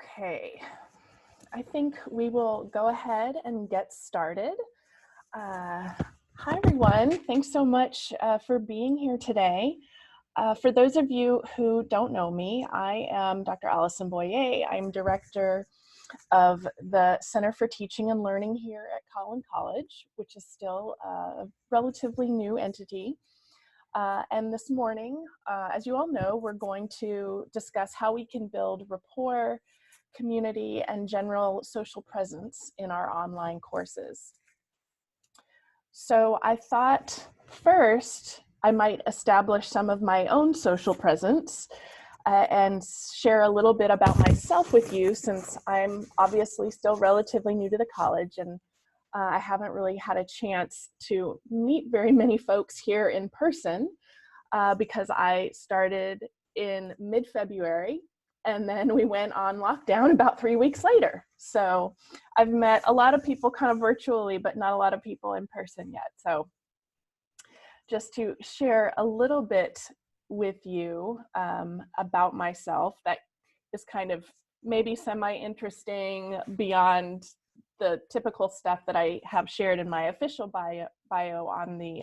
Okay, I think we will go ahead and get started. Hi everyone, thanks so much for being here today. For those of you who don't know me, I am Dr. Allison Boyer. I'm director of the Center for Teaching and Learning here at Collin College, which is still a relatively new entity. And this morning, as you all know, we're going to discuss how we can build rapport, community, and general social presence in our online courses. So I thought first I might establish some of my own social presence and share a little bit about myself with you, since I'm obviously still relatively new to the college and I haven't really had a chance to meet very many folks here in person because I started in mid-February and then we went on lockdown about 3 weeks later. So I've met a lot of people kind of virtually, but not a lot of people in person yet. So just to share a little bit with you about myself that is kind of maybe semi-interesting beyond the typical stuff that I have shared in my official bio on the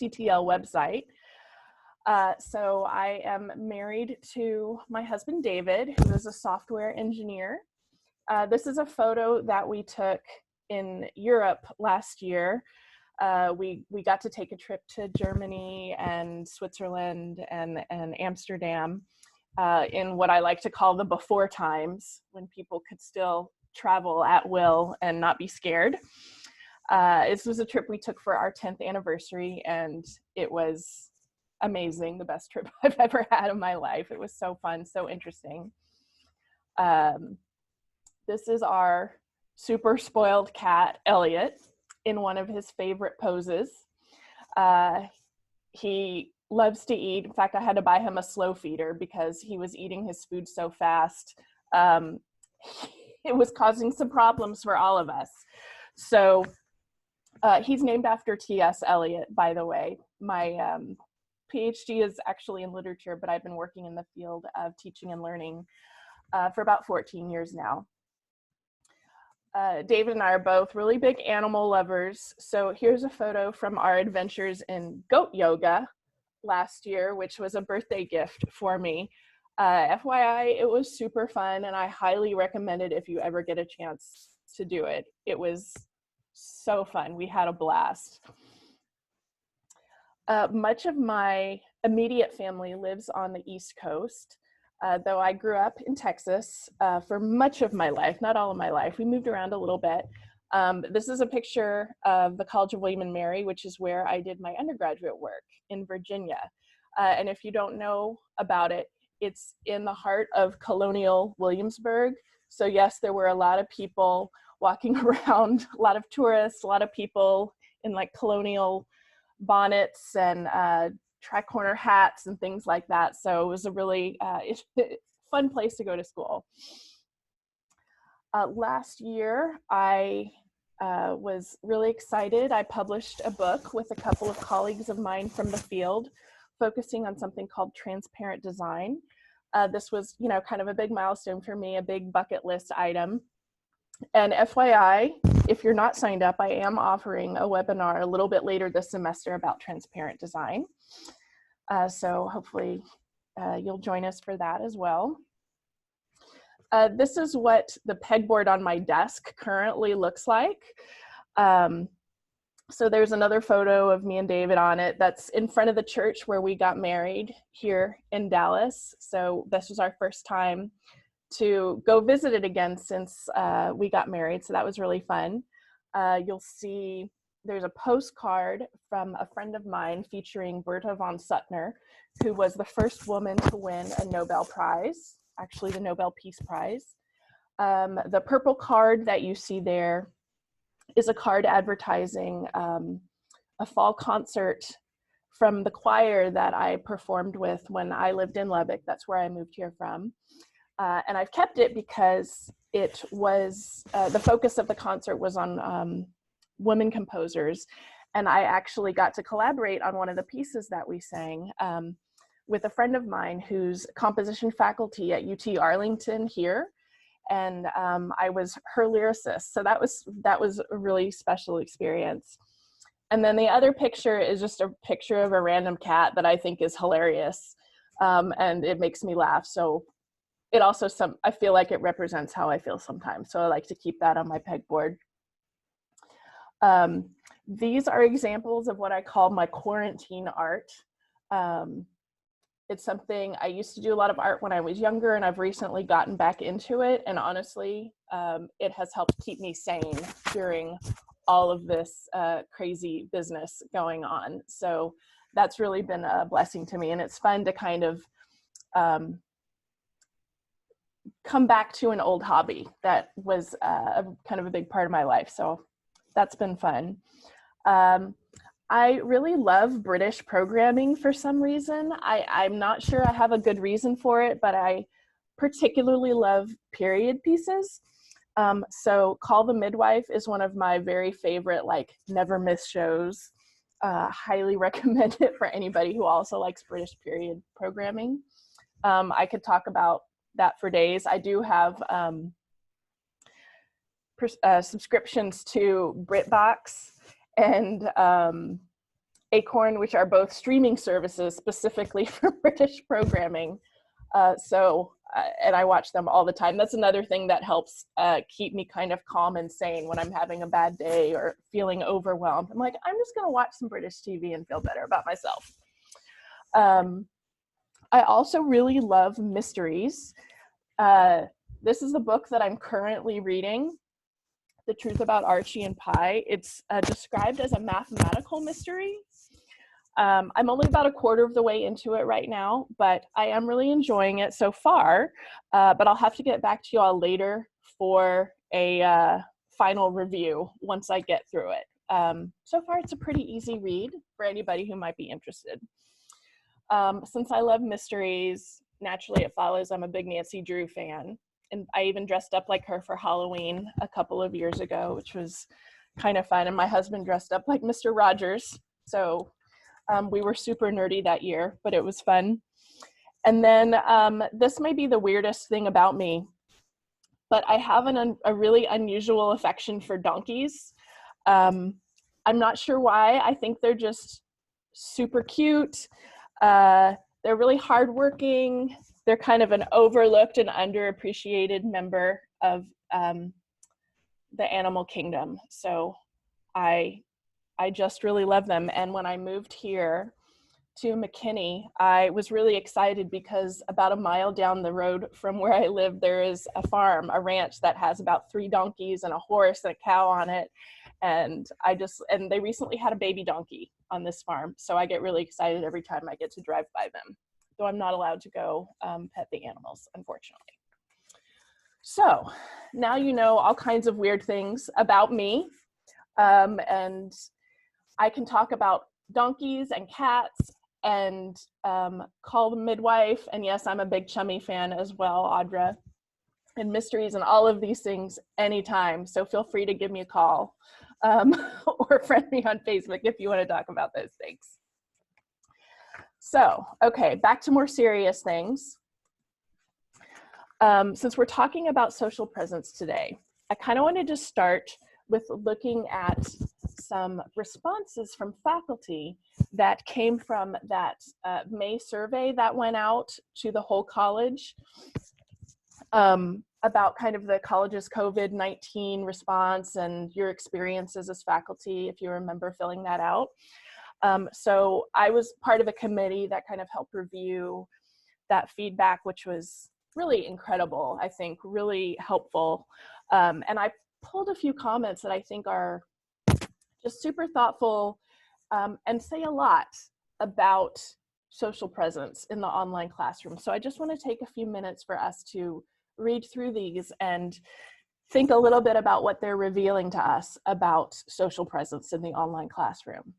CTL website. So I am married to my husband, David, who is a software engineer. This is a photo that we took in Europe last year. We got to take a trip to Germany and Switzerland and Amsterdam in what I like to call the before times, when people could still travel at will and not be scared. This was a trip we took for our 10th anniversary, and it was amazing. The best trip I've ever had in my life. It was so fun, so interesting. This is our super spoiled cat, Elliot, in one of his favorite poses. He loves to eat. In fact, I had to buy him a slow feeder because he was eating his food so fast. It was causing some problems for all of us. So he's named after T.S. Eliot, by the way. My PhD is actually in literature, but I've been working in the field of teaching and learning for about 14 years now. David and I are both really big animal lovers. So here's a photo from our adventures in goat yoga last year, which was a birthday gift for me. FYI, it was super fun, and I highly recommend it if you ever get a chance to do it. It was so fun. We had a blast. Much of my immediate family lives on the East Coast, though I grew up in Texas for much of my life, not all of my life. We moved around a little bit. This is a picture of the College of William and Mary, which is where I did my undergraduate work in Virginia. And if you don't know about it, it's in the heart of colonial Williamsburg. So yes, there were a lot of people walking around, a lot of tourists, a lot of people in like colonial bonnets and tri-corner hats and things like that. So it was a really fun place to go to school. Last year, I was really excited. I published a book with a couple of colleagues of mine from the field, focusing on something called transparent design. This was, kind of a big milestone for me, a big bucket list item. And FYI, if you're not signed up, I am offering a webinar a little bit later this semester about transparent design. So hopefully you'll join us for that as well. This is what the pegboard on my desk currently looks like. So there's another photo of me and David on it. That's in front of the church where we got married here in Dallas. So this was our first time to go visit it again since we got married. So that was really fun. You'll see there's a postcard from a friend of mine featuring Berta von Suttner, who was the first woman to win a Nobel Prize, actually the Nobel Peace Prize. The purple card that you see there is a card advertising a fall concert from the choir that I performed with when I lived in Lubbock. That's where I moved here from. And I've kept it because it was, the focus of the concert was on women composers. And I actually got to collaborate on one of the pieces that we sang. with a friend of mine who's composition faculty at UT Arlington here. And I was her lyricist. So that was a really special experience. And then the other picture is just a picture of a random cat that I think is hilarious. And it makes me laugh. So it also, I feel like it represents how I feel sometimes. So I like to keep that on my pegboard. These are examples of what I call my quarantine art. It's something I used to do a lot of art when I was younger, and I've recently gotten back into it. And honestly, it has helped keep me sane during all of this crazy business going on. So that's really been a blessing to me. And it's fun to kind of come back to an old hobby that was kind of a big part of my life. So that's been fun. I really love British programming for some reason. I'm not sure I have a good reason for it, but I particularly love period pieces. So Call the Midwife is one of my very favorite, like, never miss shows. Highly recommend it for anybody who also likes British period programming. I could talk about that for days. I do have subscriptions to BritBox and Acorn, which are both streaming services specifically for British programming. And I watch them all the time. That's another thing that helps keep me kind of calm and sane when I'm having a bad day or feeling overwhelmed. I'm like, I'm just gonna watch some British TV and feel better about myself. I also really love mysteries. This is the book that I'm currently reading, The Truth About Archie and Pie. It's described as a mathematical mystery. I'm only about a quarter of the way into it right now, but I am really enjoying it so far. But I'll have to get back to you all later for a final review once I get through it. So far, it's a pretty easy read for anybody who might be interested. Since I love mysteries, naturally it follows I'm a big Nancy Drew fan. And I even dressed up like her for Halloween a couple of years ago, which was kind of fun. And my husband dressed up like Mr. Rogers. So we were super nerdy that year, but it was fun. And then this may be the weirdest thing about me, but I have a really unusual affection for donkeys. I'm not sure why. I think they're just super cute. They're really hardworking. They're kind of an overlooked and underappreciated member of the animal kingdom. So I just really love them. And when I moved here to McKinney, I was really excited because about a mile down the road from where I live, there is a farm, a ranch that has about 3 donkeys and a horse and a cow on it. And they recently had a baby donkey on this farm. So I get really excited every time I get to drive by them, though I'm not allowed to go pet the animals, unfortunately. So now you know all kinds of weird things about me. And I can talk about donkeys and cats and Call the Midwife. And yes, I'm a big Chummy fan as well, Audra, and mysteries and all of these things anytime. So feel free to give me a call or friend me on Facebook if you want to talk about those things. So, okay, back to more serious things. Since we're talking about social presence today, I kind of wanted to start with looking at some responses from faculty that came from that May survey that went out to the whole college about kind of the college's COVID-19 response and your experiences as faculty, if you remember filling that out. So I was part of a committee that kind of helped review that feedback, which was really incredible, I think, really helpful. And I pulled a few comments that I think are just super thoughtful and say a lot about social presence in the online classroom. So I just want to take a few minutes for us to read through these and think a little bit about what they're revealing to us about social presence in the online classroom.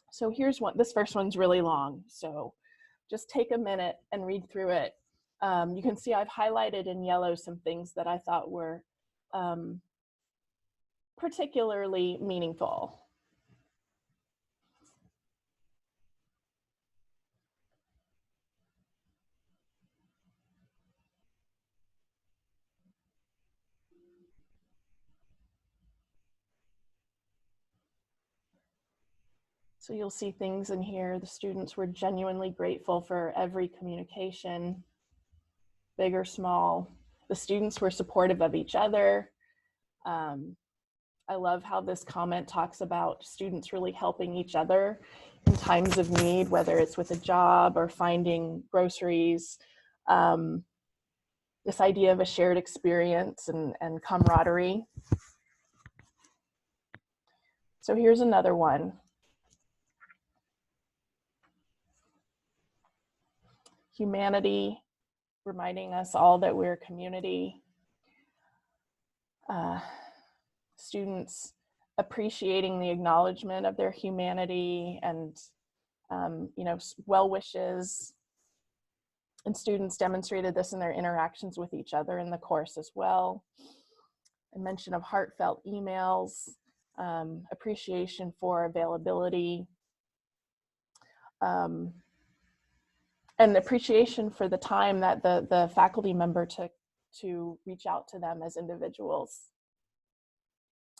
So here's one. This first one's really long, so just take a minute and read through it. You can see I've highlighted in yellow some things that I thought were particularly meaningful. . So you'll see things in here. The students were genuinely grateful for every communication, big or small. The students were supportive of each other. I love how this comment talks about students really helping each other in times of need, whether it's with a job or finding groceries. This idea of a shared experience and camaraderie. So here's another one. Humanity, reminding us all that we're a community. Students appreciating the acknowledgement of their humanity and well wishes. And students demonstrated this in their interactions with each other in the course as well. A mention of heartfelt emails, appreciation for availability, and appreciation for the time that the faculty member took to reach out to them as individuals.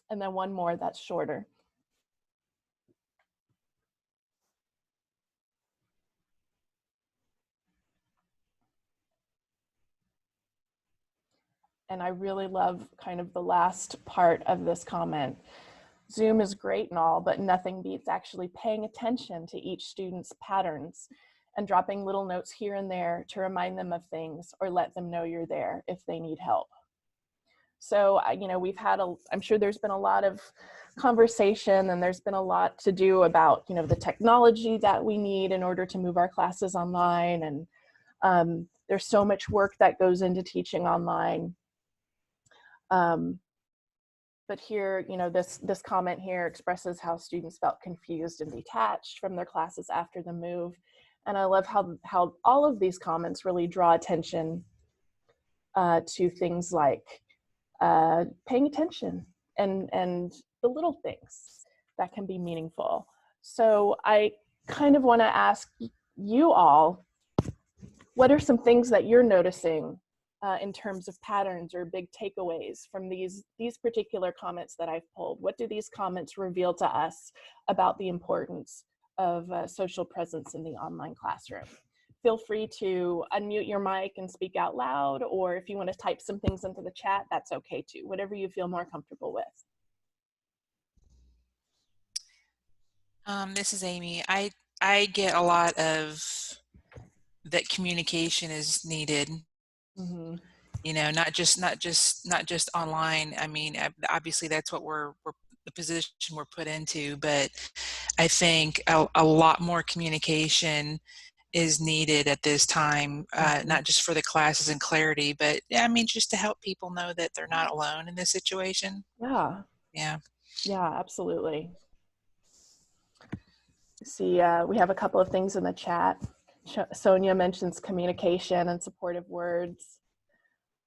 And then one more that's shorter. And I really love kind of the last part of this comment. Zoom is great and all, but nothing beats actually paying attention to each student's patterns and dropping little notes here and there to remind them of things or let them know you're there if they need help. So, we've had I'm sure there's been a lot of conversation and there's been a lot to do about, the technology that we need in order to move our classes online. And there's so much work that goes into teaching online. But here, this comment here expresses how students felt confused and detached from their classes after the move. And I love how all of these comments really draw attention to things like paying attention and the little things that can be meaningful. So I kind of want to ask you all, what are some things that you're noticing in terms of patterns or big takeaways from these particular comments that I've pulled? What do these comments reveal to us about the importance of social presence in the online classroom? Feel free to unmute your mic and speak out loud, or if you want to type some things into the chat, that's okay too, whatever you feel more comfortable with. This is Amy. I get a lot of that communication is needed. Mm-hmm. Not just online. I mean, obviously that's what we're the position we're put into, but I think a lot more communication is needed at this time, not just for the classes and clarity, but I mean, just to help people know that they're not alone in this situation. Yeah. Yeah, absolutely. See, we have a couple of things in the chat. Sonia mentions communication and supportive words.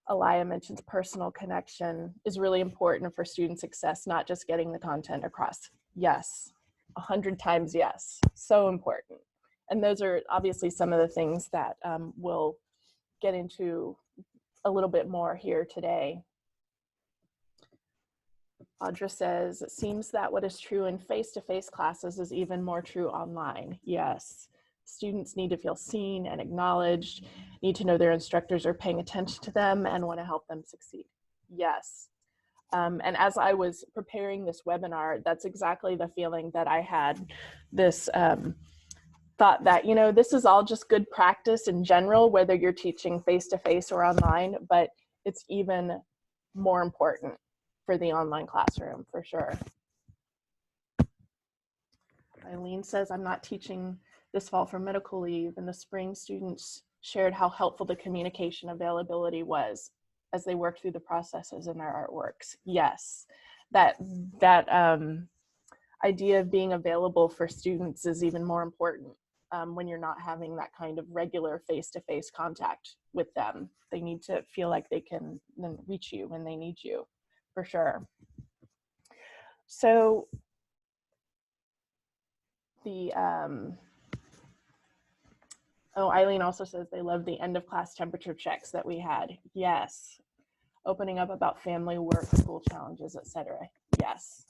Alaya mentions personal connection is really important for student success, not just getting the content across. Yes, 100 times yes, so important. And those are obviously some of the things that we'll get into a little bit more here today. Audra says, it seems that what is true in face-to-face classes is even more true online. Yes, students need to feel seen and acknowledged, need to know their instructors are paying attention to them and want to help them succeed. Yes. And as I was preparing this webinar, that's exactly the feeling that I had. This thought that, this is all just good practice in general, whether you're teaching face-to-face or online, but it's even more important for the online classroom, for sure. Eileen says, I'm not teaching this fall for medical leave. In the spring, students shared how helpful the communication availability was as they worked through the processes in their artworks. Yes, that idea of being available for students is even more important when you're not having that kind of regular face-to-face contact with them. They need to feel like they can then reach you when they need you, for sure. So the, Eileen also says they love the end of class temperature checks that we had. Yes. Opening up about family, work, school challenges, etc. Yes.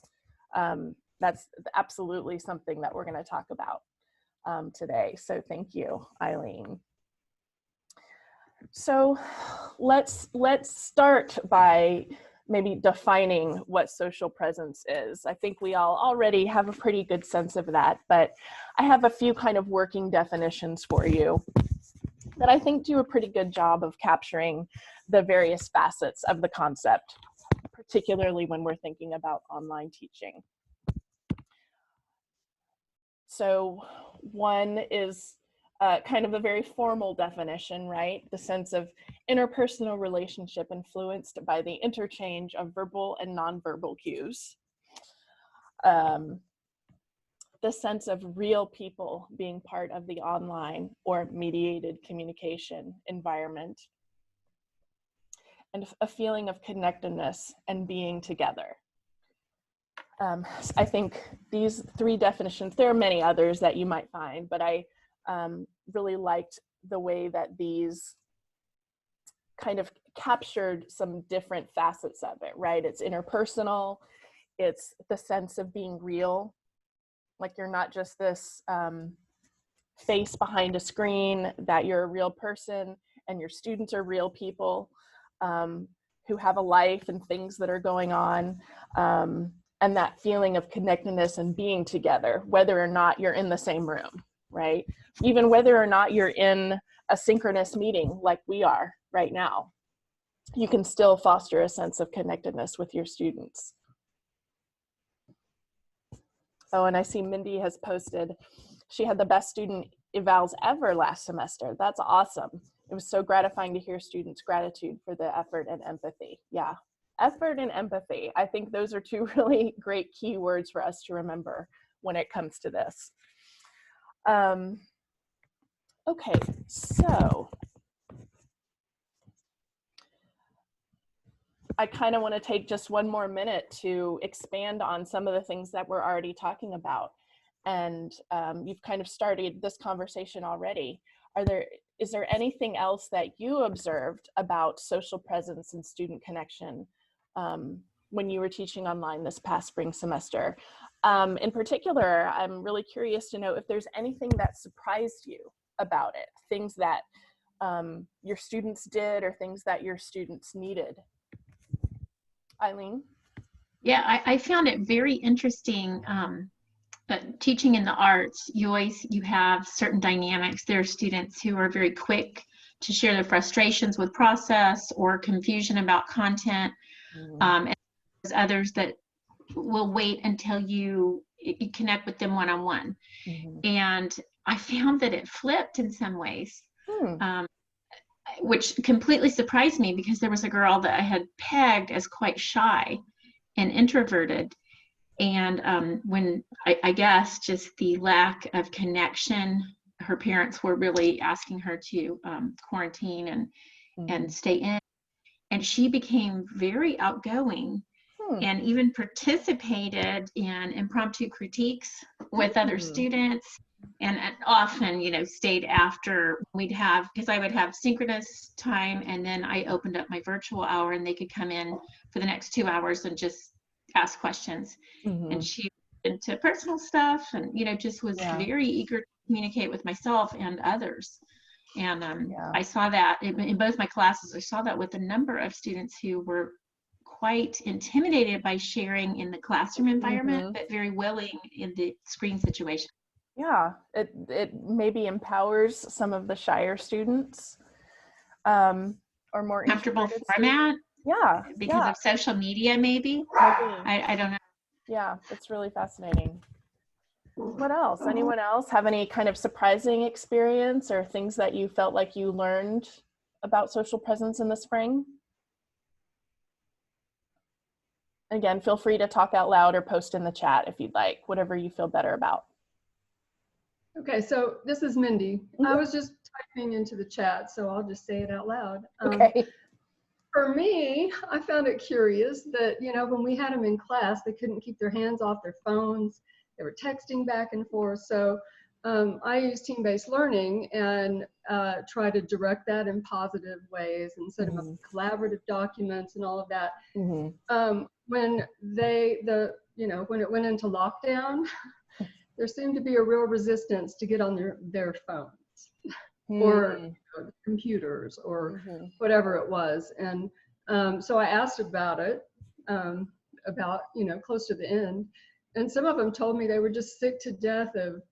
that's absolutely something that we're going to talk about today. So thank you, Eileen. So let's start by maybe defining what social presence is. I think we all already have a pretty good sense of that, but I have a few kind of working definitions for you that I think do a pretty good job of capturing the various facets of the concept, particularly when we're thinking about online teaching. So one is kind of a very formal definition, right? The sense of interpersonal relationship influenced by the interchange of verbal and nonverbal cues. The sense of real people being part of the online or mediated communication environment. And a feeling of connectedness and being together. I think these three definitions, there are many others that you might find, but I really liked the way that these kind of captured some different facets of it, right? It's interpersonal, it's the sense of being real, like you're not just this face behind a screen, that you're a real person and your students are real people who have a life and things that are going on. And that feeling of connectedness and being together, whether or not you're in the same room, right? Even whether or not you're in a synchronous meeting like we are right now, you can still foster a sense of connectedness with your students. Oh, and I see Mindy has posted, she had the best student evals ever last semester. That's awesome. It was so gratifying to hear students' gratitude for the effort and empathy. Yeah. Effort and empathy. I think those are two really great key words for us to remember when it comes to this. Okay, so I kind of want to take just one more minute to expand on some of the things that we're already talking about. And you've kind of started this conversation already. Is there anything else that you observed about social presence and student connection when you were teaching online this past spring semester? In particular, I'm really curious to know if there's anything that surprised you about it, things that your students did or things that your students needed. Eileen? Yeah, I found it very interesting. Teaching in the arts, you have certain dynamics. There are students who are very quick to share their frustrations with process or confusion about content. And there's others that will wait until you connect with them one-on-one. And I found that it flipped in some ways, which completely surprised me, because there was a girl that I had pegged as quite shy and introverted. And when I guess just the lack of connection, her parents were really asking her to quarantine and stay in. And she became very outgoing and even participated in impromptu critiques with other students. And often, stayed after because I would have synchronous time, and then I opened up my virtual hour and they could come in for the next 2 hours and just ask questions. And she went into personal stuff and, just was very eager to communicate with myself and others. And I saw that in both my classes. I saw that with a number of students who were quite intimidated by sharing in the classroom environment, but very willing in the screen situation. Yeah, it maybe empowers some of the shyer students or more comfortable format. Yeah, because of social media, maybe. I don't know. Yeah, it's really fascinating. What else? Anyone else have any kind of surprising experience or things that you felt like you learned about social presence in the spring? Again, feel free to talk out loud or post in the chat if you'd like, whatever you feel better about. Okay, so this is Mindy. I was just typing into the chat, so I'll just say it out loud. Okay. For me, I found it curious that, when we had them in class, they couldn't keep their hands off their phones. They were texting back and forth. So I use team-based learning and try to direct that in positive ways and set them up collaborative documents and all of that. When the when it went into lockdown, there seemed to be a real resistance to get on their phones or computers or whatever it was. And so I asked about it, close to the end. And some of them told me they were just sick to death of,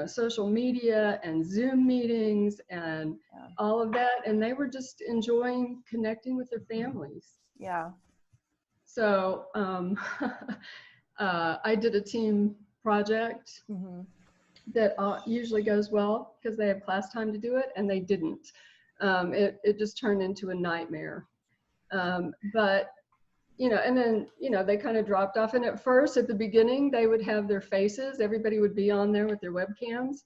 social media and Zoom meetings and all of that. And they were just enjoying connecting with their families. Yeah. So I did a team project that usually goes well because they have class time to do it, and they didn't. It just turned into a nightmare. But and then, they kind of dropped off. And at first, at the beginning, they would have their faces. Everybody would be on there with their webcams.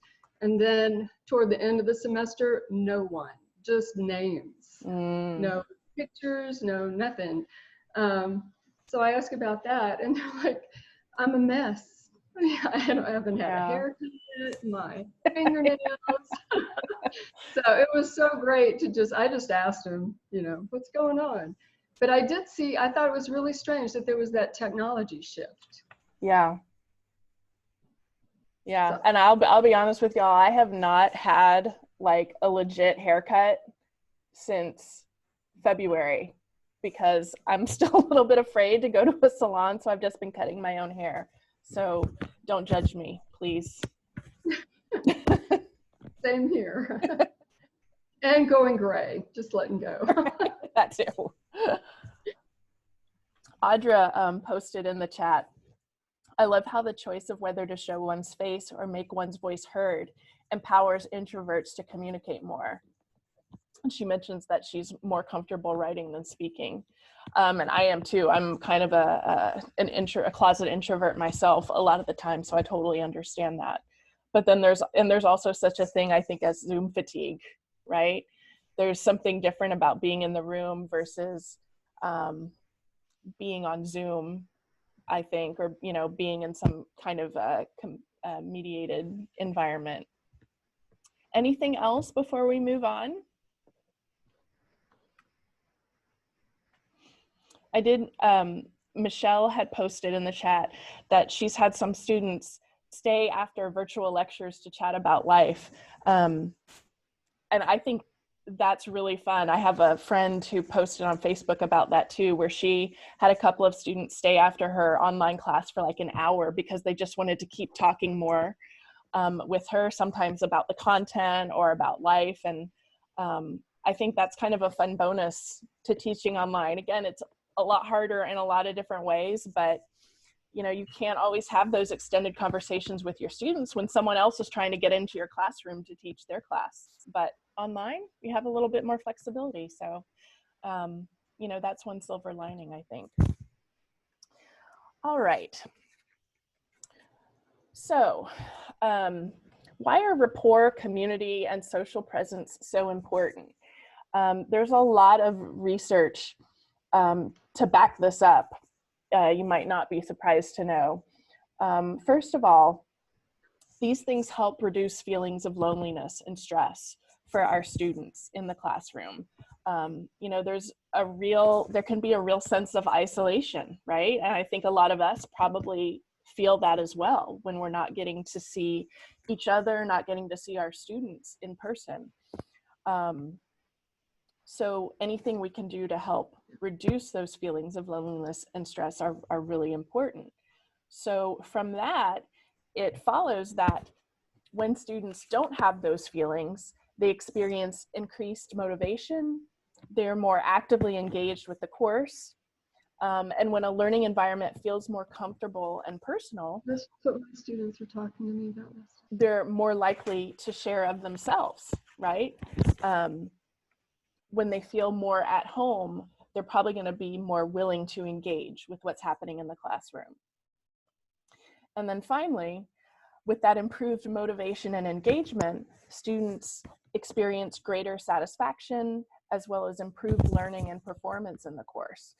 And then toward the end of the semester, no one, just names, no pictures, no nothing. So I asked about that, and they're like, I'm a mess. I haven't had a haircut, my fingernails. So it was so great I just asked them, what's going on? But I thought it was really strange that there was that technology shift. Yeah. Yeah. So. And I'll be honest with y'all, I have not had like a legit haircut since February because I'm still a little bit afraid to go to a salon. So I've just been cutting my own hair. So don't judge me, please. Same here. And going gray, just letting go. That too. Audra posted in the chat, I love how the choice of whether to show one's face or make one's voice heard empowers introverts to communicate more. And she mentions that she's more comfortable writing than speaking. And I am too. I'm kind of a closet introvert myself a lot of the time, so I totally understand that. But then there's also such a thing, I think, as Zoom fatigue, right? There's something different about being in the room versus being on Zoom, I think, or being in some kind of mediated environment. Anything else before we move on? I did, Michelle had posted in the chat that she's had some students stay after virtual lectures to chat about life. And I think that's really fun. I have a friend who posted on Facebook about that too, where she had a couple of students stay after her online class for like an hour because they just wanted to keep talking more with her, sometimes about the content or about life. And I think that's kind of a fun bonus to teaching online. Again, it's a lot harder in a lot of different ways, but you can't always have those extended conversations with your students when someone else is trying to get into your classroom to teach their class. But online, you have a little bit more flexibility. So, that's one silver lining, I think. All right. So, why are rapport, community, and social presence so important? There's a lot of research to back this up. You might not be surprised to know. First of all, these things help reduce feelings of loneliness and stress for our students in the classroom. There can be a real sense of isolation, right? And I think a lot of us probably feel that as well when we're not getting to see each other, not getting to see our students in person. So anything we can do to help reduce those feelings of loneliness and stress are really important. So from that, it follows that when students don't have those feelings, they experience increased motivation, they're more actively engaged with the course, and when a learning environment feels more comfortable and personal, that's what my students are talking to me about this. They're more likely to share of themselves, right? When they feel more at home, they're probably going to be more willing to engage with what's happening in the classroom. And then finally, with that improved motivation and engagement, students experience greater satisfaction as well as improved learning and performance in the course.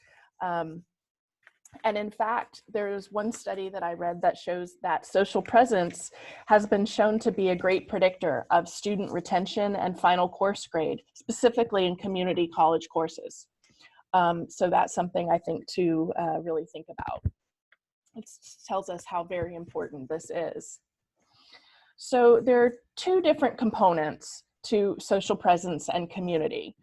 And in fact, there's one study that I read that shows that social presence has been shown to be a great predictor of student retention and final course grade, specifically in community college courses. So that's something I think to really think about. It tells us how very important this is. So there are two different components to social presence and community.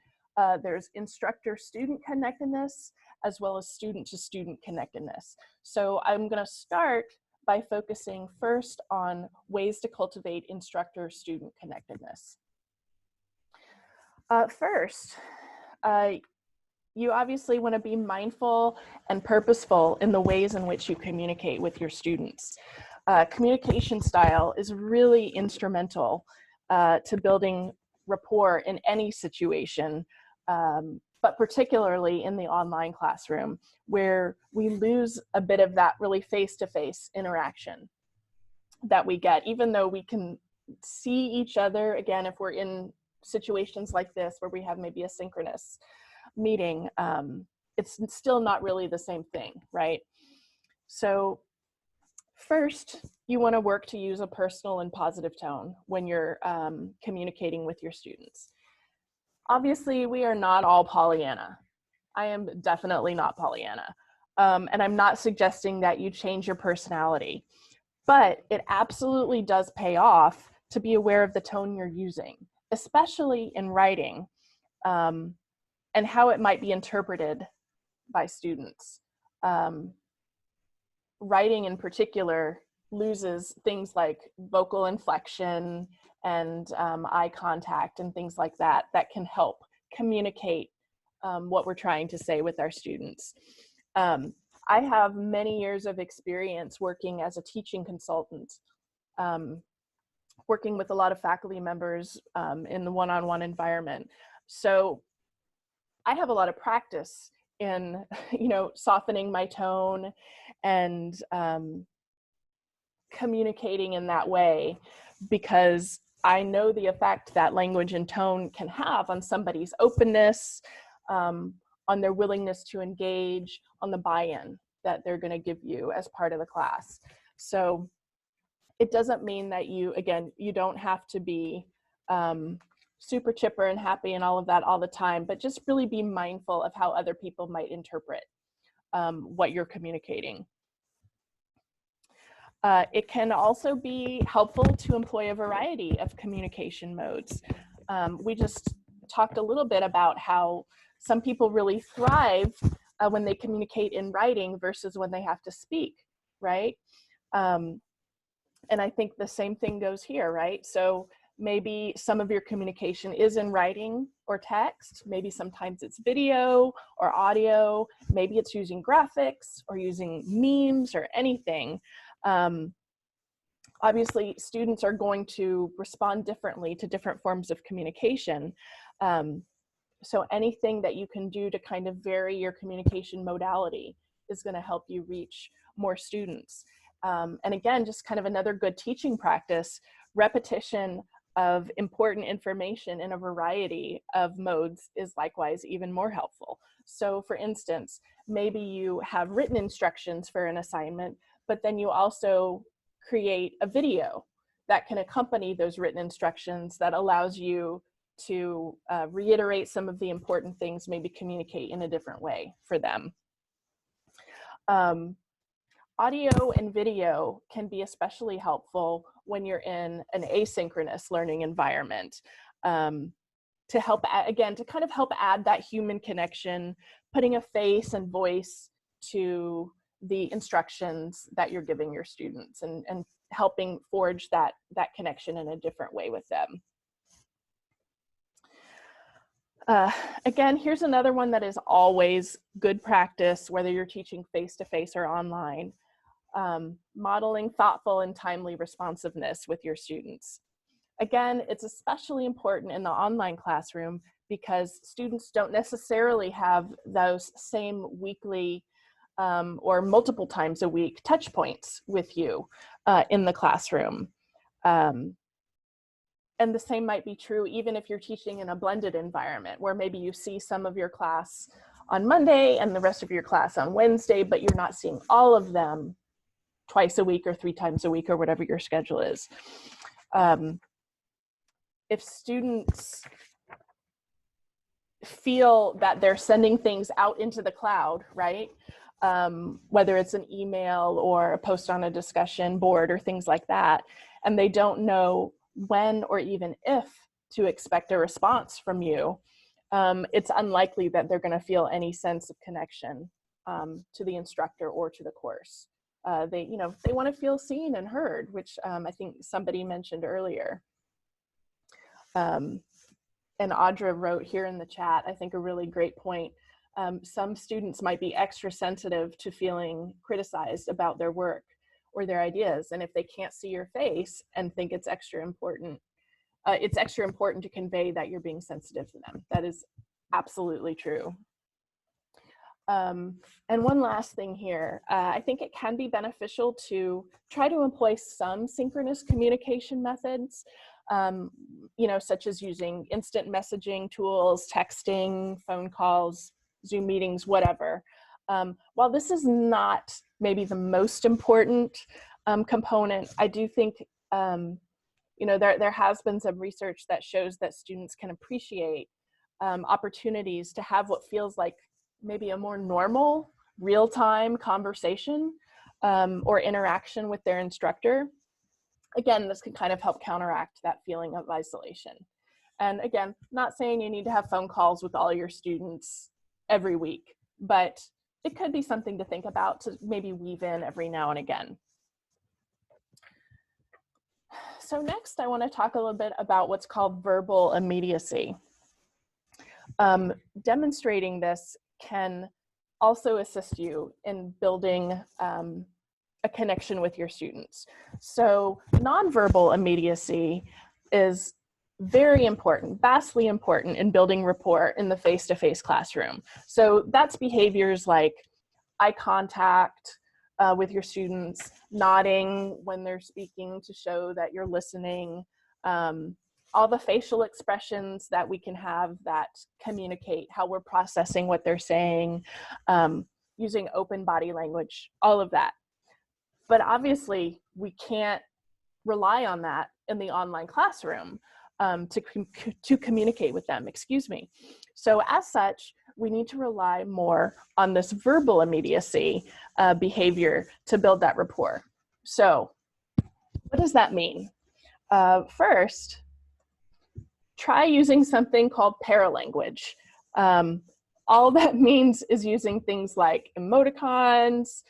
There's instructor-student connectedness as well as student-to-student connectedness. So I'm going to start by focusing first on ways to cultivate instructor-student connectedness. First, you obviously want to be mindful and purposeful in the ways in which you communicate with your students. Communication style is really instrumental to building rapport in any situation, but particularly in the online classroom, where we lose a bit of that really face-to-face interaction that we get, even though we can see each other, again, if we're in situations like this where we have maybe a synchronous meeting, it's still not really the same thing, right? So first, you want to work to use a personal and positive tone when you're communicating with your students. Obviously, we are not all Pollyanna. I am definitely not Pollyanna. And I'm not suggesting that you change your personality, but it absolutely does pay off to be aware of the tone you're using, especially in writing, and how it might be interpreted by students. Writing in particular loses things like vocal inflection and eye contact and things like that that can help communicate what we're trying to say with our students. I have many years of experience working as a teaching consultant, working with a lot of faculty members in the one-on-one environment. So I have a lot of practice in, softening my tone and communicating in that way, because I know the effect that language and tone can have on somebody's openness, on their willingness to engage, on the buy-in that they're going to give you as part of the class. So it doesn't mean that you don't have to be super chipper and happy and all of that all the time, but just really be mindful of how other people might interpret what you're communicating. It can also be helpful to employ a variety of communication modes. We just talked a little bit about how some people really thrive when they communicate in writing versus when they have to speak, right? And I think the same thing goes here, right? So maybe some of your communication is in writing or text. Maybe sometimes it's video or audio. Maybe it's using graphics or using memes or anything. Obviously, students are going to respond differently to different forms of communication. So anything that you can do to kind of vary your communication modality is going to help you reach more students. And again, just kind of another good teaching practice, repetition of important information in a variety of modes is likewise even more helpful. So for instance, maybe you have written instructions for an assignment, but then you also create a video that can accompany those written instructions that allows you to reiterate some of the important things, maybe communicate in a different way for them. Audio and video can be especially helpful when you're in an asynchronous learning environment, to help, again, to kind of help add that human connection, putting a face and voice to the instructions that you're giving your students, and helping forge that connection in a different way with them. Again, here's another one that is always good practice, whether you're teaching face-to-face or online. Modeling thoughtful and timely responsiveness with your students. Again, it's especially important in the online classroom because students don't necessarily have those same weekly or multiple times a week touch points with you in the classroom. And the same might be true even if you're teaching in a blended environment where maybe you see some of your class on Monday and the rest of your class on Wednesday, but you're not seeing all of them twice a week or 3 times a week or whatever your schedule is. If students feel that they're sending things out into the cloud, right? whether it's an email or a post on a discussion board or things like that, and they don't know when or even if to expect a response from you, it's unlikely that they're going to feel any sense of connection to the instructor or to the course. They want to feel seen and heard, which I think somebody mentioned earlier. And Audra wrote here in the chat, I think, a really great point. Some students might be extra sensitive to feeling criticized about their work or their ideas. And if they can't see your face and think it's extra important to convey that you're being sensitive to them. That is absolutely true. And one last thing here, I think it can be beneficial to try to employ some synchronous communication methods, such as using instant messaging tools, texting, phone calls, Zoom meetings, whatever. While this is not maybe the most important component, I do think there has been some research that shows that students can appreciate opportunities to have what feels like maybe a more normal, real-time conversation or interaction with their instructor. Again, this can kind of help counteract that feeling of isolation. And again, not saying you need to have phone calls with all your students every week, but it could be something to think about to maybe weave in every now and again. So next, I want to talk a little bit about what's called verbal immediacy. Demonstrating this can also assist you in building a connection with your students. So nonverbal immediacy is very important, vastly important in building rapport in the face-to-face classroom. So that's behaviors like eye contact with your students, nodding when they're speaking to show that you're listening, all the facial expressions that we can have that communicate how we're processing what they're saying, using open body language, all of that. But obviously, we can't rely on that in the online classroom to communicate with them, So as such, we need to rely more on this verbal immediacy behavior to build that rapport. So what does that mean? First, try using something called paralanguage. All that means is using things like emoticons,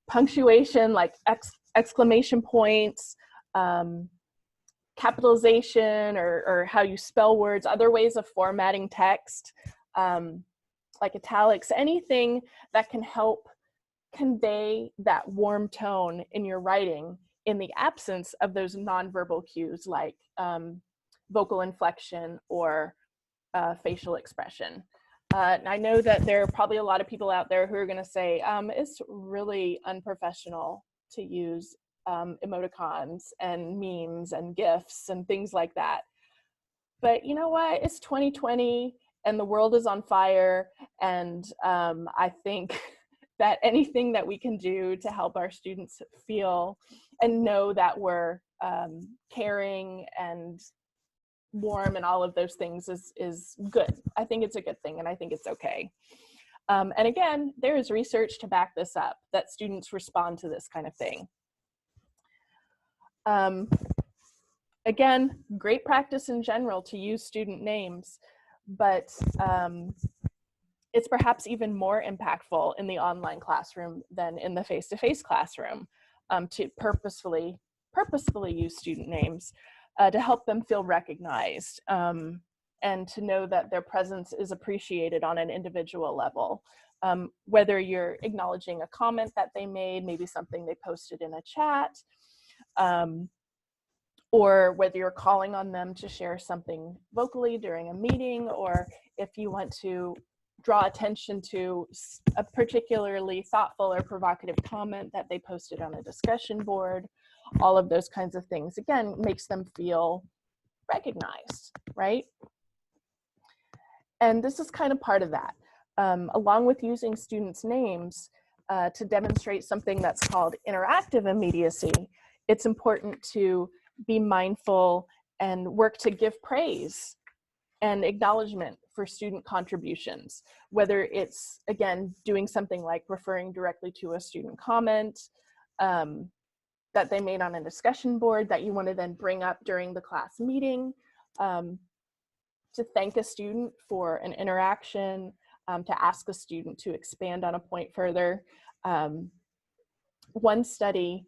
punctuation like exclamation points, capitalization or how you spell words, other ways of formatting text, like italics, anything that can help convey that warm tone in your writing in the absence of those nonverbal cues like vocal inflection or facial expression. I know that there are probably a lot of people out there who are going to say it's really unprofessional to use emoticons and memes and GIFs and things like that. But you know what? It's 2020 and the world is on fire. And I think that anything that we can do to help our students feel and know that we're caring and warm and all of those things is good. I think it's a good thing and I think it's okay. And again, there is research to back this up, that students respond to this kind of thing. Again, great practice in general to use student names, but it's perhaps even more impactful in the online classroom than in the face-to-face classroom to purposefully use student names to help them feel recognized and to know that their presence is appreciated on an individual level. Whether you're acknowledging a comment that they made, maybe something they posted in a chat, or whether you're calling on them to share something vocally during a meeting, or if you want to draw attention to a particularly thoughtful or provocative comment that they posted on a discussion board, all of those kinds of things, again, makes them feel recognized, right? And this is kind of part of that. Along with using students' names to demonstrate something that's called interactive immediacy, it's important to be mindful and work to give praise and acknowledgement for student contributions, whether it's, again, doing something like referring directly to a student comment that they made on a discussion board that you want to then bring up during the class meeting, to thank a student for an interaction, to ask a student to expand on a point further. One study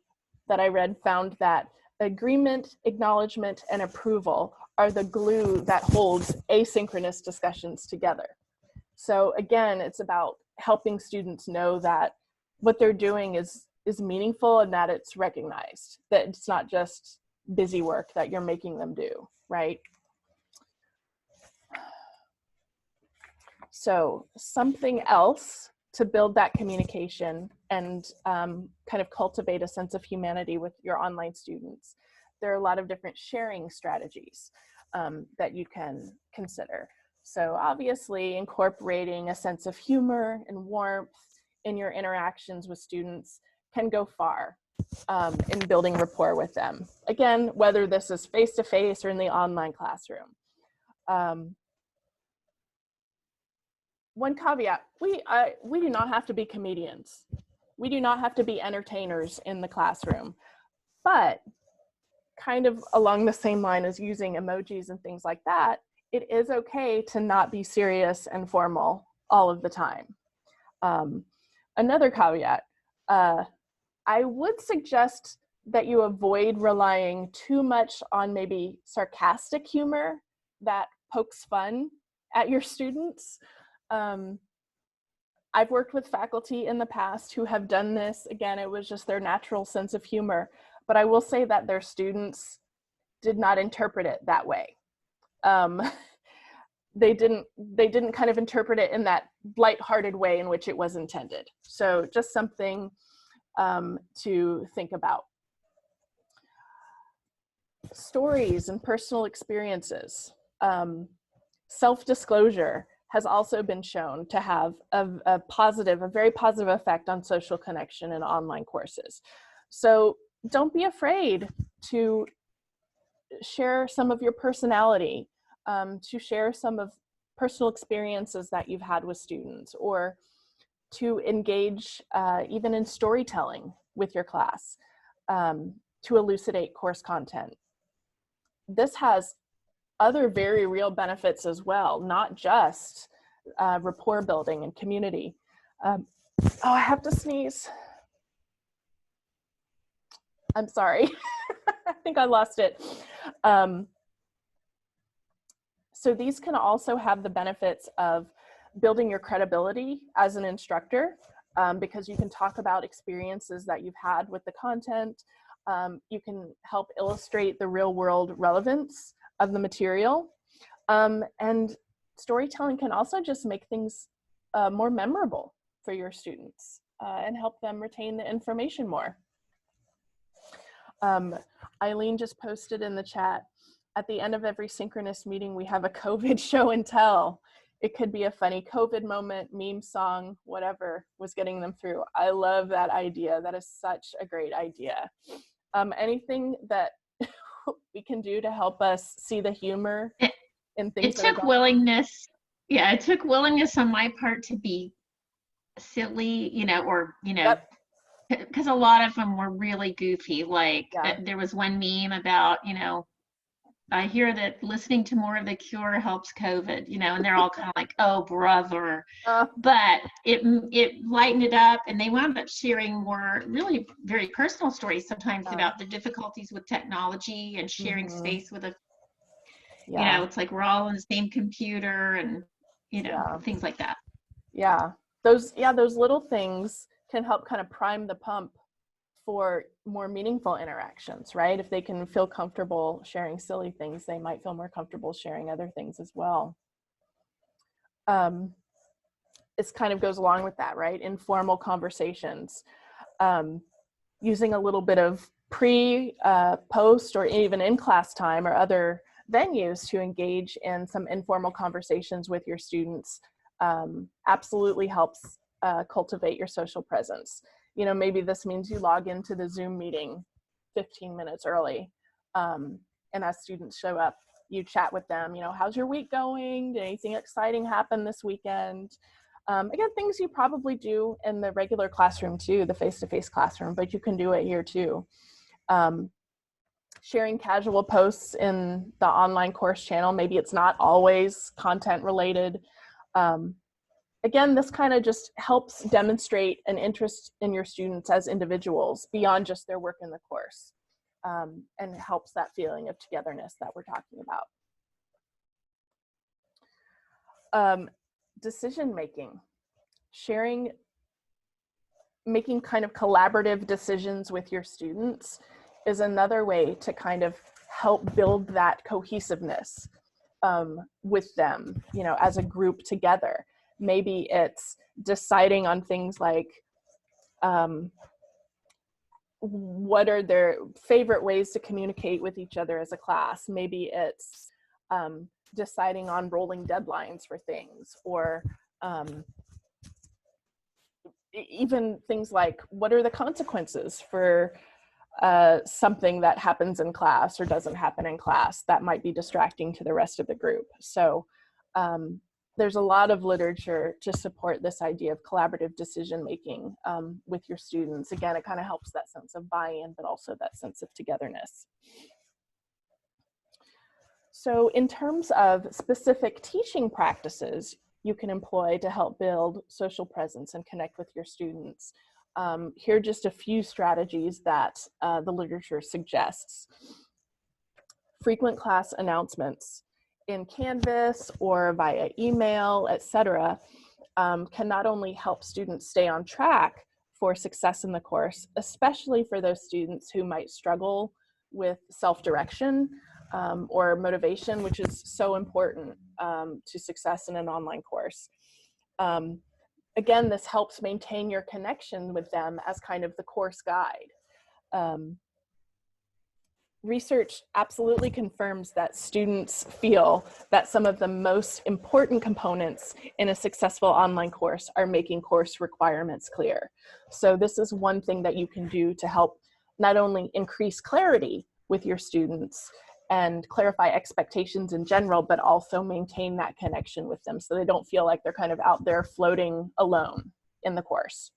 that I read found that agreement, acknowledgement, and approval are the glue that holds asynchronous discussions together. So again, it's about helping students know that what they're doing is meaningful and that it's recognized, that it's not just busy work that you're making them do, right? So something else to build that communication and kind of cultivate a sense of humanity with your online students. There are a lot of different sharing strategies that you can consider. So obviously incorporating a sense of humor and warmth in your interactions with students can go far in building rapport with them. Again, whether this is face-to-face or in the online classroom. One caveat, we do not have to be comedians. We do not have to be entertainers in the classroom, but kind of along the same line as using emojis and things like that, it is okay to not be serious and formal all of the time. Another caveat, I would suggest that you avoid relying too much on maybe sarcastic humor that pokes fun at your students. I've worked with faculty in the past who have done this. Again, it was just their natural sense of humor, but I will say that their students did not interpret it that way. They didn't kind of interpret it in that lighthearted way in which it was intended. So just something to think about. Stories and personal experiences. Self-disclosure has also been shown to have a very positive effect on social connection in online courses. So don't be afraid to share some of your personality, to share some of personal experiences that you've had with students, or to engage even in storytelling with your class to elucidate course content. This has other very real benefits as well, not just rapport building and community. Oh, I have to sneeze. I'm sorry. I think I lost it. So these can also have the benefits of building your credibility as an instructor, because you can talk about experiences that you've had with the content. You can help illustrate the real world relevance of the material. And storytelling can also just make things more memorable for your students and help them retain the information more. Eileen just posted in the chat, at the end of every synchronous meeting, we have a COVID show and tell. It could be a funny COVID moment, meme song, whatever was getting them through. I love that idea. That is such a great idea. Anything that we can do to help us see the humor in things. It took willingness. Yeah, it took willingness on my part to be silly, Yep. because a lot of them were really goofy. Like Yeah. there was one meme about, I hear that listening to more of The Cure helps COVID, and they're all kind of like, oh, brother. But it lightened it up, and they wound up sharing more really very personal stories sometimes about the difficulties with technology and sharing space with it's like we're all on the same computer and, things like that. Yeah, those little things can help kind of prime the pump for more meaningful interactions, right? If they can feel comfortable sharing silly things, they might feel more comfortable sharing other things as well. This kind of goes along with that, right? Informal conversations, using a little bit of post or even in-class time or other venues to engage in some informal conversations with your students absolutely helps cultivate your social presence. Maybe this means you log into the Zoom meeting 15 minutes early, and as students show up, you chat with them, how's your week going? Did anything exciting happen this weekend? Again, things you probably do in the regular classroom too, the face-to-face classroom, but you can do it here too. Sharing casual posts in the online course channel, maybe it's not always content related. Again, this kind of just helps demonstrate an interest in your students as individuals beyond just their work in the course, and helps that feeling of togetherness that we're talking about. Decision making, making kind of collaborative decisions with your students is another way to kind of help build that cohesiveness with them, as a group together. Maybe it's deciding on things like what are their favorite ways to communicate with each other as a class. Maybe it's deciding on rolling deadlines for things, or even things like what are the consequences for something that happens in class or doesn't happen in class that might be distracting to the rest of the group. So there's a lot of literature to support this idea of collaborative decision making with your students. Again, it kind of helps that sense of buy-in, but also that sense of togetherness. So in terms of specific teaching practices you can employ to help build social presence and connect with your students, here are just a few strategies that the literature suggests. Frequent class announcements in Canvas or via email, etc., can not only help students stay on track for success in the course, especially for those students who might struggle with self-direction or motivation, which is so important to success in an online course. Again, this helps maintain your connection with them as kind of the course guide. Research absolutely confirms that students feel that some of the most important components in a successful online course are making course requirements clear. So this is one thing that you can do to help not only increase clarity with your students and clarify expectations in general, but also maintain that connection with them so they don't feel like they're kind of out there floating alone in the course.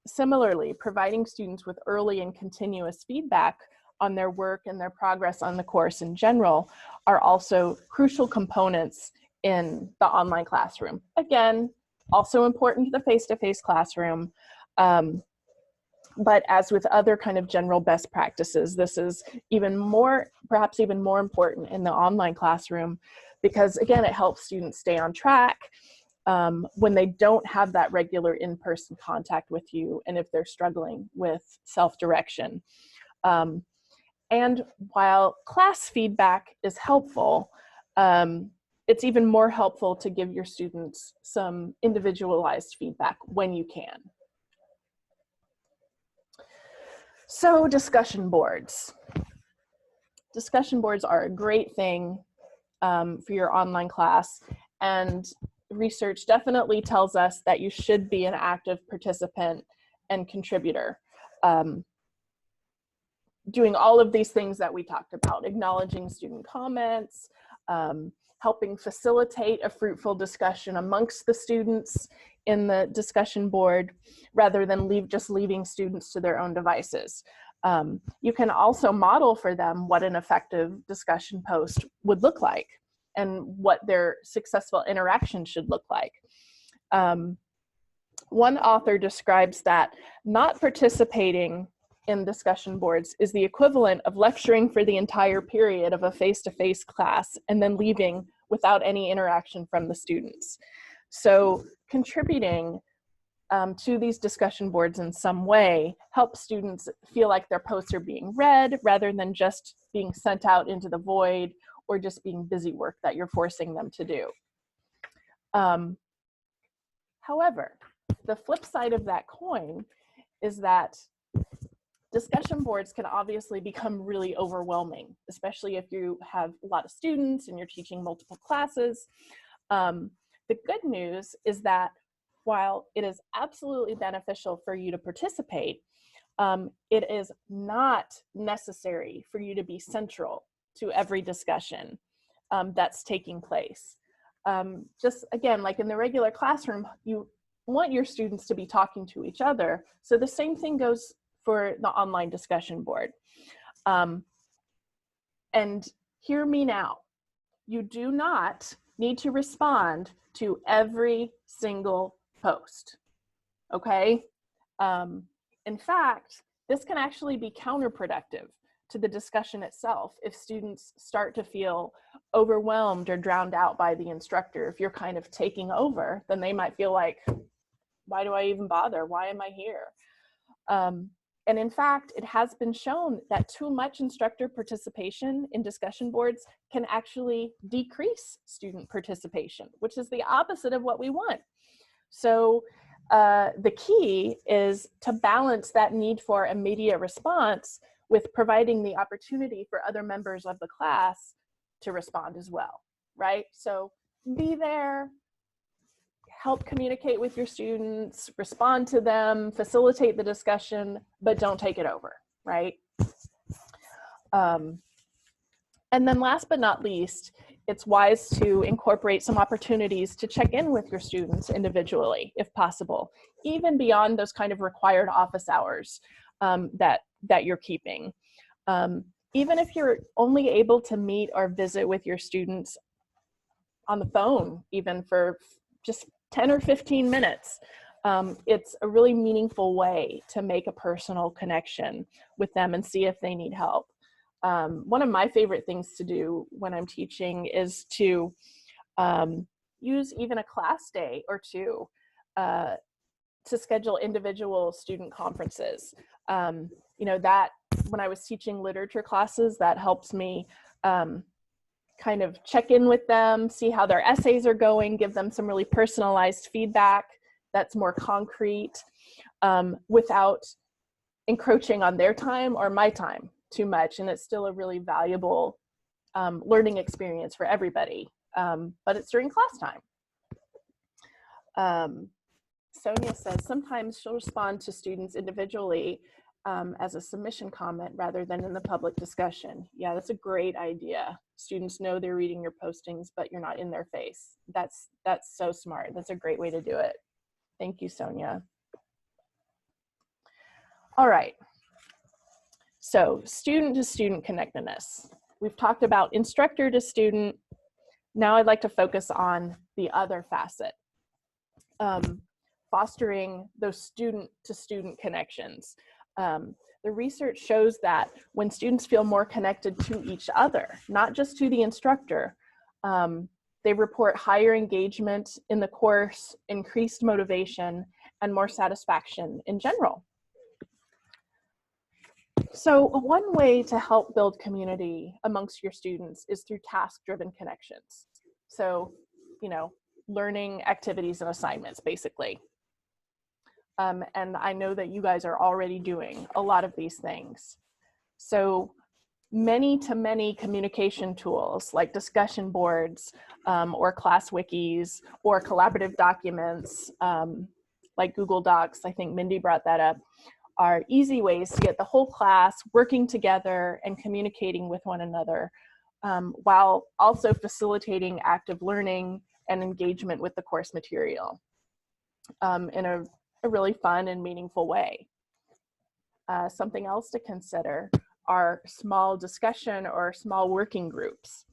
Similarly, providing students with early and continuous feedback on their work and their progress on the course in general are also crucial components in the online classroom. Again, also important to the face-to-face classroom, but as with other kind of general best practices, this is even more, perhaps even more important in the online classroom, because again, it helps students stay on track when they don't have that regular in-person contact with you, and if they're struggling with self-direction. And while class feedback is helpful, it's even more helpful to give your students some individualized feedback when you can. So discussion boards. Discussion boards are a great thing for your online class, and research definitely tells us that you should be an active participant and contributor. Doing all of these things that we talked about, acknowledging student comments, helping facilitate a fruitful discussion amongst the students in the discussion board, rather than just leaving students to their own devices. You can also model for them what an effective discussion post would look like and what their successful interaction should look like. One author describes that not participating in discussion boards is the equivalent of lecturing for the entire period of a face-to-face class and then leaving without any interaction from the students. So contributing to these discussion boards in some way helps students feel like their posts are being read rather than just being sent out into the void or just being busy work that you're forcing them to do. However, the flip side of that coin is that discussion boards can obviously become really overwhelming, especially if you have a lot of students and you're teaching multiple classes. The good news is that while it is absolutely beneficial for you to participate, It is not necessary for you to be central to every discussion that's taking place. Just again, like in the regular classroom, you want your students to be talking to each other. So the same thing goes for the online discussion board. And hear me now, you do not need to respond to every single post, okay? In fact, this can actually be counterproductive to the discussion itself if students start to feel overwhelmed or drowned out by the instructor. If you're kind of taking over, then they might feel like, why do I even bother? Why am I here? And in fact, it has been shown that too much instructor participation in discussion boards can actually decrease student participation, which is the opposite of what we want. So the key is to balance that need for immediate response with providing the opportunity for other members of the class to respond as well, right? So be there, help communicate with your students, respond to them, facilitate the discussion, but don't take it over, right? And then last but not least, it's wise to incorporate some opportunities to check in with your students individually, if possible, even beyond those kind of required office hours that you're keeping. Even if you're only able to meet or visit with your students on the phone, even for just 10 or 15 minutes, it's a really meaningful way to make a personal connection with them and see if they need help. One of my favorite things to do when I'm teaching is to use even a class day or two to schedule individual student conferences. You know, that when I was teaching literature classes, that helps me kind of check in with them, see how their essays are going, give them some really personalized feedback that's more concrete without encroaching on their time or my time too much. And it's still a really valuable learning experience for everybody, but it's during class time. Sonia says, sometimes she'll respond to students individually as a submission comment rather than in the public discussion. Yeah, that's a great idea. Students know they're reading your postings, but you're not in their face. That's so smart. That's a great way to do it. Thank you, Sonia. All right. So student to student connectedness. We've talked about instructor to student. Now I'd like to focus on the other facet, fostering those student to student connections. The research shows that when students feel more connected to each other, not just to the instructor, they report higher engagement in the course, increased motivation, and more satisfaction in general. So one way to help build community amongst your students is through task-driven connections. So, you know, learning activities and assignments, basically. And I know that you guys are already doing a lot of these things. So many-to-many communication tools like discussion boards or class wikis or collaborative documents like Google Docs, I think Mindy brought that up, are easy ways to get the whole class working together and communicating with one another while also facilitating active learning and engagement with the course material in a really fun and meaningful way. Something else to consider are small discussion or small working groups.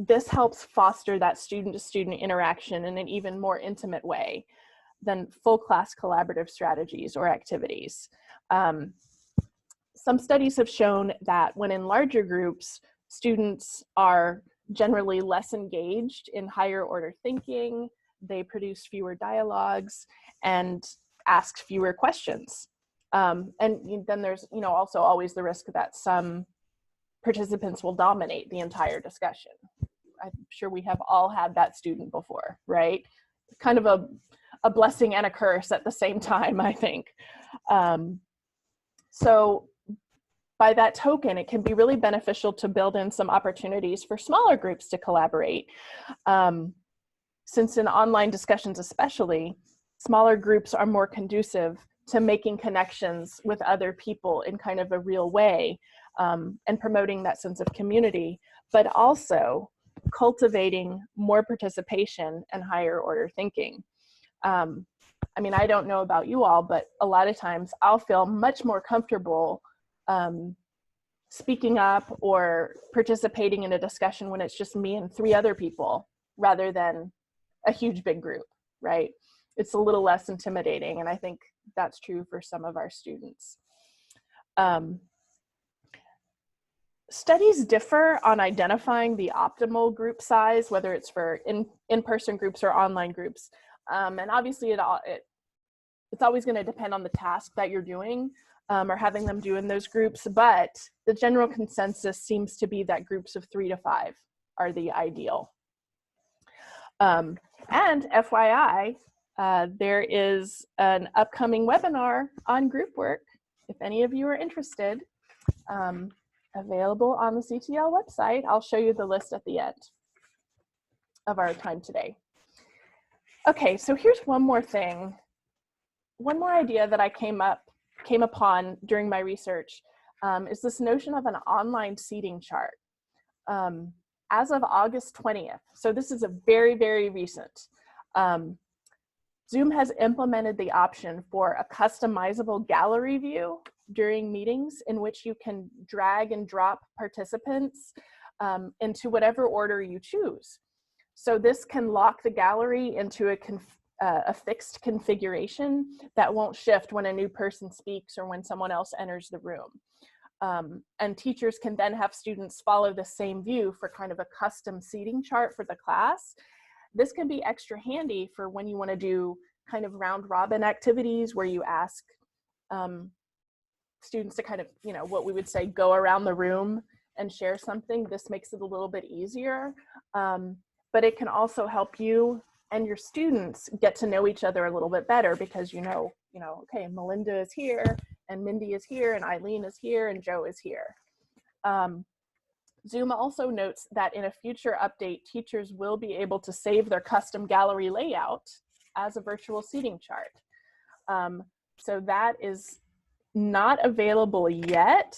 This helps foster that student-to-student interaction in an even more intimate way than full class collaborative strategies or activities. Some studies have shown that when in larger groups, students are generally less engaged in higher order thinking, they produce fewer dialogues and ask fewer questions. And then there's, you know, also always the risk that some participants will dominate the entire discussion. I'm sure we have all had that student before, right? Kind of a blessing and a curse at the same time, I think. So by that token, it can be really beneficial to build in some opportunities for smaller groups to collaborate. Since in online discussions especially, smaller groups are more conducive to making connections with other people in kind of a real way, and promoting that sense of community, but also cultivating more participation and higher order thinking. I mean, I don't know about you all, but a lot of times I'll feel much more comfortable speaking up or participating in a discussion when it's just me and 3 other people rather than a huge big group, right? It's a little less intimidating, and I think that's true for some of our students. Studies differ on identifying the optimal group size, whether it's for in-person groups or online groups. And obviously it's always going to depend on the task that you're doing, or having them do in those groups, but the general consensus seems to be that groups of 3 to 5 are the ideal. And FYI, there is an upcoming webinar on group work, if any of you are interested, available on the CTL website. I'll show you the list at the end of our time today. Okay, so here's one more thing. One more idea that I came upon during my research is this notion of an online seating chart. As of August 20th, so this is a very, very recent, Zoom has implemented the option for a customizable gallery view during meetings in which you can drag and drop participants into whatever order you choose. So this can lock the gallery into a fixed configuration that won't shift when a new person speaks or when someone else enters the room. And teachers can then have students follow the same view for kind of a custom seating chart for the class. This can be extra handy for when you want to do kind of round robin activities where you ask students to kind of, you know, what we would say, go around the room and share something. This makes it a little bit easier, but it can also help you and your students get to know each other a little bit better because you know, okay, Melinda is here and Mindy is here and Eileen is here and Joe is here. Zoom also notes that in a future update, teachers will be able to save their custom gallery layout as a virtual seating chart. So that is not available yet,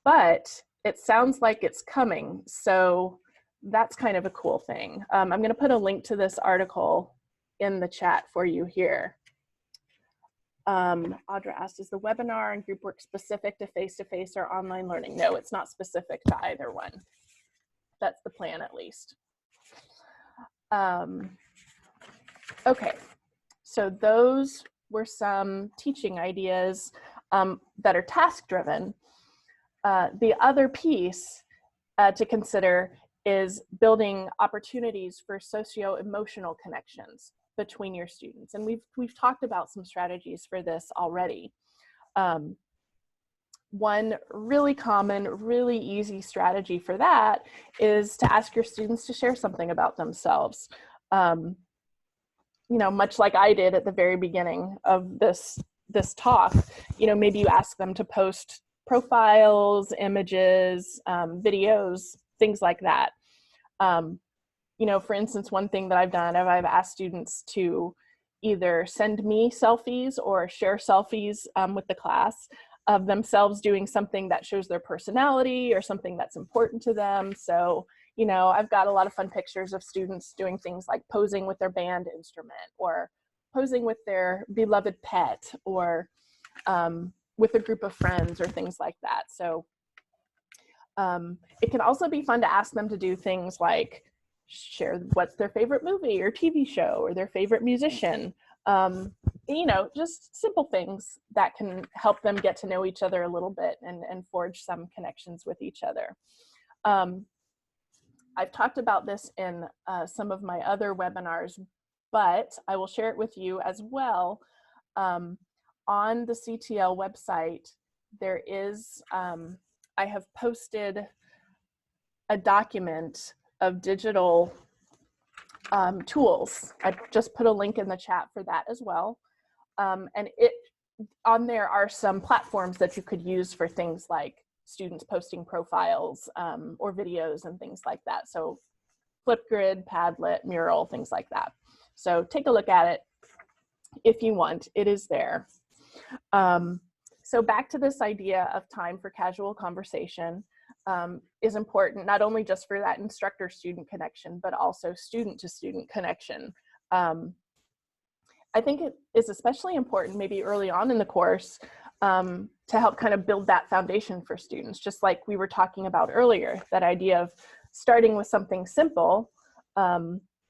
but it sounds like it's coming. So that's kind of a cool thing. I'm going to put a link to this article in the chat for you here. Audra asked, is the webinar and group work specific to face-to-face or online learning? No, it's not specific to either one. That's the plan, at least. Okay, so those were some teaching ideas that are task-driven. The other piece to consider is building opportunities for socio-emotional connections between your students. And we've talked about some strategies for this already. One really common, really easy strategy for that is to ask your students to share something about themselves. You know, much like I did at the very beginning of this talk, you know, maybe you ask them to post profiles, images, videos, things like that. You know, for instance, one thing that I've done, I've asked students to either send me selfies or share selfies with the class of themselves doing something that shows their personality or something that's important to them. So, you know, I've got a lot of fun pictures of students doing things like posing with their band instrument or posing with their beloved pet or with a group of friends or things like that. So it can also be fun to ask them to do things like share what's their favorite movie or TV show or their favorite musician. You know, just simple things that can help them get to know each other a little bit and forge some connections with each other. I've talked about this in some of my other webinars, but I will share it with you as well. On the CTL website, there is, I have posted a document of digital tools. I just put a link in the chat for that as well. And on there are some platforms that you could use for things like students posting profiles or videos and things like that. So Flipgrid, Padlet, Mural, things like that. So take a look at it. if you want, it is there. So back to this idea of time for casual conversation is important, not only just for that instructor-student connection, but also student-to-student connection. I think it is especially important maybe early on in the course to help kind of build that foundation for students, just like we were talking about earlier, that idea of starting with something simple,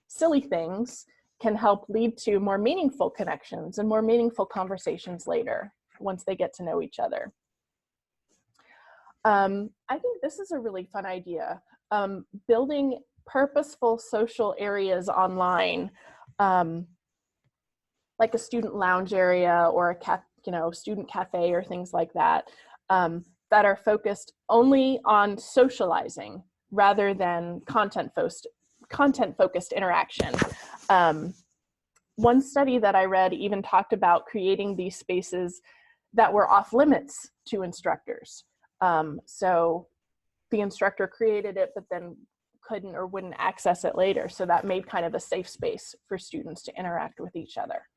silly things can help lead to more meaningful connections and more meaningful conversations later once they get to know each other. I think this is a really fun idea. Building purposeful social areas online, like a student lounge area or a student cafe or things like that, that are focused only on socializing rather than content-focused interaction. One study that I read even talked about creating these spaces that were off limits to instructors. So the instructor created it, but then couldn't or wouldn't access it later. So that made kind of a safe space for students to interact with each other.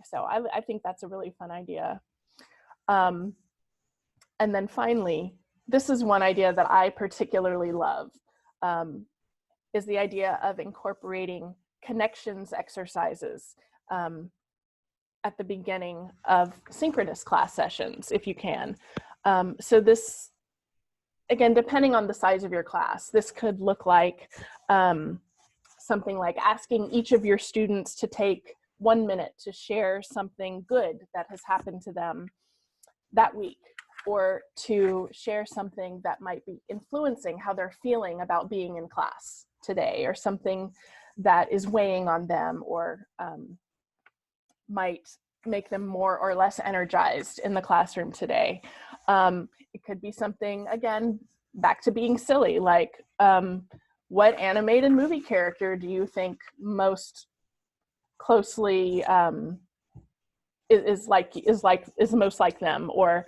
So I think that's a really fun idea. And then finally, this is one idea that I particularly love, is the idea of incorporating connections exercises at the beginning of synchronous class sessions, if you can. So this, again, depending on the size of your class, this could look like something like asking each of your students to take 1 minute to share something good that has happened to them that week, or to share something that might be influencing how they're feeling about being in class today, or something that is weighing on them, or might make them more or less energized in the classroom today. It could be something, again, back to being silly, like what animated movie character do you think most closely is most like them? Or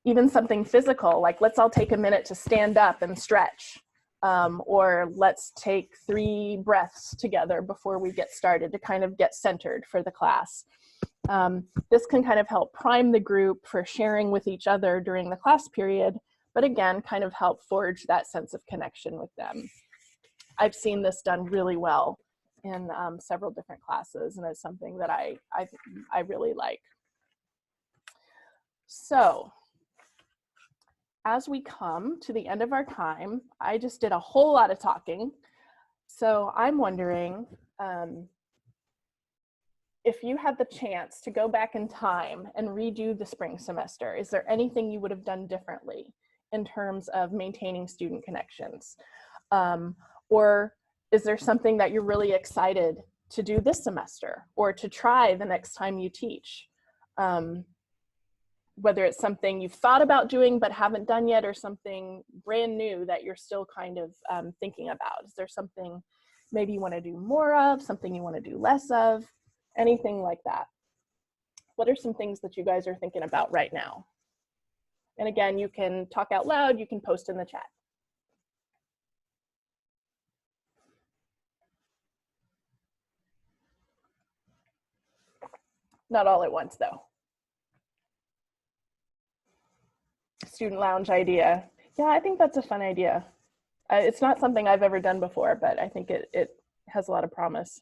even something physical, like let's all take a minute to stand up and stretch, or let's take 3 breaths together before we get started to kind of get centered for the class. This can kind of help prime the group for sharing with each other during the class period, but again, kind of help forge that sense of connection with them. I've seen this done really well in several different classes, and it's something that I really like. So as we come to the end of our time, I just did a whole lot of talking. So I'm wondering if you had the chance to go back in time and redo the spring semester, is there anything you would have done differently in terms of maintaining student connections? Or is there something that you're really excited to do this semester or to try the next time you teach? Whether it's something you've thought about doing but haven't done yet, or something brand new that you're still kind of thinking about. Is there something maybe you want to do more of, something you want to do less of, anything like that? What are some things that you guys are thinking about right now? And again, you can talk out loud, you can post in the chat. Not all at once though. Student lounge idea. Yeah, I think that's a fun idea. It's not something I've ever done before, but I think it has a lot of promise.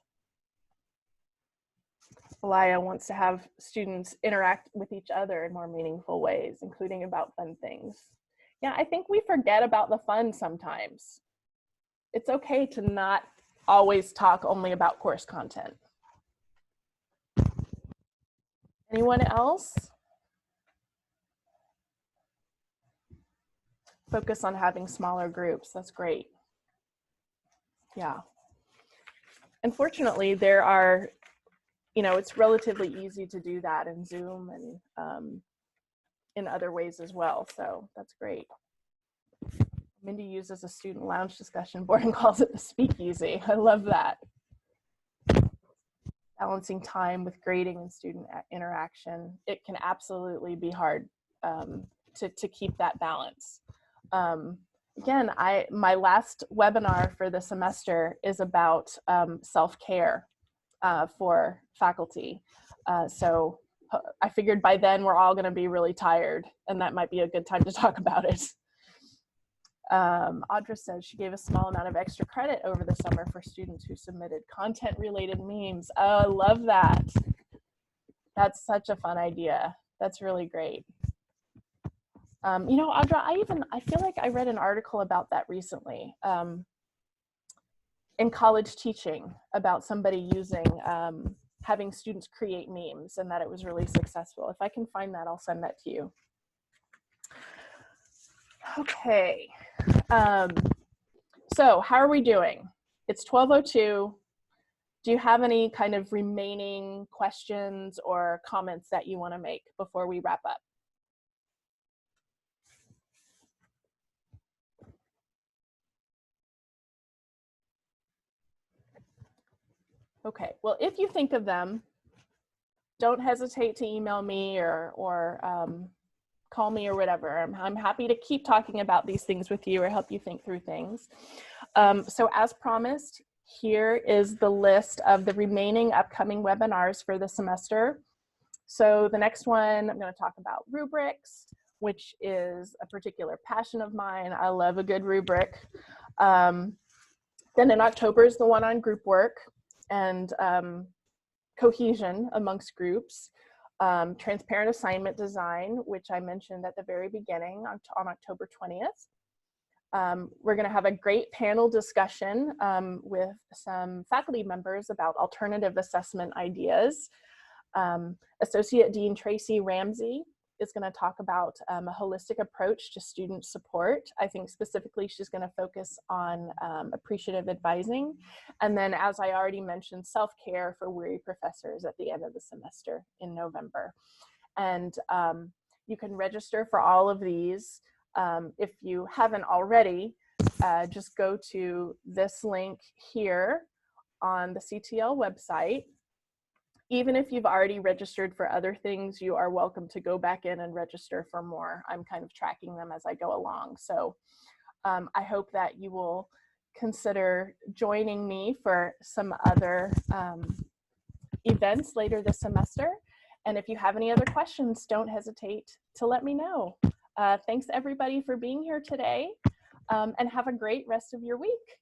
Elia wants to have students interact with each other in more meaningful ways, including about fun things. Yeah, I think we forget about the fun sometimes. It's okay to not always talk only about course content. Anyone else? Focus on having smaller groups. That's great. Yeah. Unfortunately, there are, it's relatively easy to do that in Zoom and in other ways as well. So that's great. Mindy uses a student lounge discussion board and calls it the speakeasy. I love that. Balancing time with grading and student interaction. It can absolutely be hard to keep that balance. Again, my last webinar for the semester is about self-care. for faculty. So I figured by then we're all going to be really tired, and that might be a good time to talk about it. Audra says she gave a small amount of extra credit over the summer for students who submitted content-related memes. Oh, I love that. That's such a fun idea. That's really great. You know, Audra, I feel like I read an article about that recently in college teaching about somebody using, having students create memes, and that it was really successful. If I can find that, I'll send that to you. Okay. So how are we doing? It's 12:02. Do you have any kind of remaining questions or comments that you want to make before we wrap up? Okay, well, if you think of them, don't hesitate to email me or call me or whatever. I'm happy to keep talking about these things with you or help you think through things. So as promised, here is the list of the remaining upcoming webinars for the semester. So the next one, I'm going to talk about rubrics, which is a particular passion of mine. I love a good rubric. Then in October is the one on group work and cohesion amongst groups. Transparent assignment design, which I mentioned at the very beginning on October 20th. We're going to have a great panel discussion with some faculty members about alternative assessment ideas. Associate Dean Tracy Ramsey is going to talk about a holistic approach to student support. I think specifically she's going to focus on appreciative advising. And then, as I already mentioned, self-care for weary professors at the end of the semester in November. And you can register for all of these. If you haven't already, just go to this link here on the CTL website. Even if you've already registered for other things, you are welcome to go back in and register for more. I'm kind of tracking them as I go along. So I hope that you will consider joining me for some other events later this semester. And if you have any other questions, don't hesitate to let me know. Thanks everybody for being here today, and have a great rest of your week.